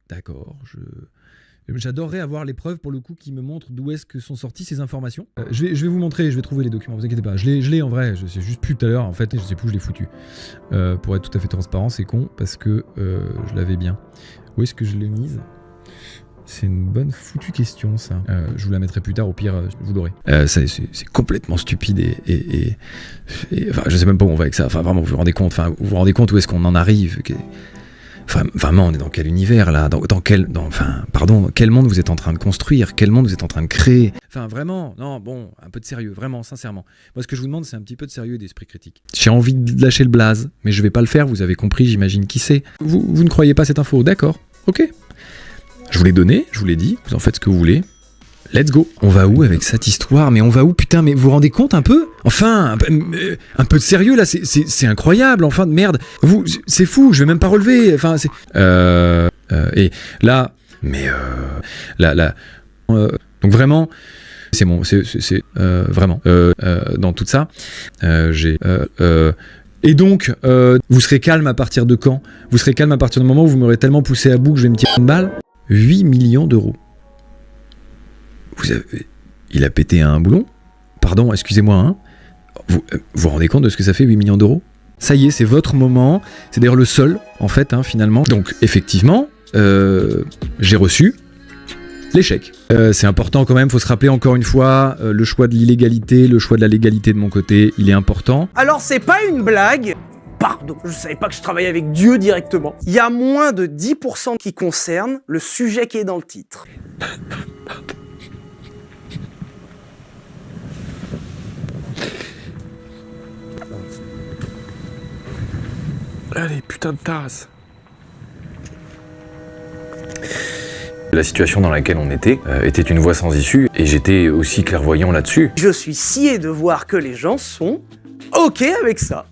D'accord, j'adorerais avoir les preuves pour le coup qui me montrent d'où est-ce que sont sorties ces informations. Je vais vous montrer, je vais trouver les documents, vous inquiétez pas. Je l'ai en vrai, je sais juste plus tout à l'heure en fait, et je sais plus où je l'ai foutu. Pour être tout à fait transparent, c'est con parce que je l'avais bien. Où est-ce que je l'ai mise? C'est une bonne foutue question ça. Je vous la mettrai plus tard, au pire vous l'aurez. C'est complètement stupide et enfin, je sais même pas où on va avec ça. Enfin vraiment, vous vous rendez compte où est-ce qu'on en arrive? Enfin, vraiment, on est dans quel univers là? Quel monde vous êtes en train de construire? Quel monde vous êtes en train de créer? Enfin, vraiment, non, bon, un peu de sérieux, vraiment, sincèrement. Moi, ce que je vous demande, c'est un petit peu de sérieux et d'esprit critique. J'ai envie de lâcher le blaze, mais je vais pas le faire, vous avez compris, j'imagine qui c'est. Vous ne croyez pas cette info, d'accord, ok. Je vous l'ai donné, je vous l'ai dit, vous en faites ce que vous voulez. Let's go. On va où avec cette histoire? Mais on va où, putain? Mais vous vous rendez compte un peu? Enfin, un peu de sérieux là, c'est incroyable, enfin de merde. C'est fou, je vais même pas relever. Enfin, c'est. Et là, donc vraiment, c'est bon, c'est vraiment dans tout ça, et donc, vous serez calme à partir de quand? Vous serez calme à partir du moment où vous m'aurez tellement poussé à bout que je vais me tirer une balle? 8 millions d'euros. Il a pété un boulon? Pardon, excusez-moi, hein? Vous vous rendez compte de ce que ça fait, 8 millions d'euros? Ça y est, c'est votre moment. C'est d'ailleurs le seul, en fait, hein, finalement. Donc, effectivement, j'ai reçu l'échec. C'est important quand même, faut se rappeler encore une fois, le choix de l'illégalité, le choix de la légalité de mon côté, il est important. Alors c'est pas une blague. Pardon, je savais pas que je travaillais avec Dieu directement. Il y a moins de 10% qui concerne le sujet qui est dans le titre. Allez, putain de tasse. La situation dans laquelle on était une voie sans issue, et j'étais aussi clairvoyant là-dessus. Je suis scié de voir que les gens sont OK avec ça.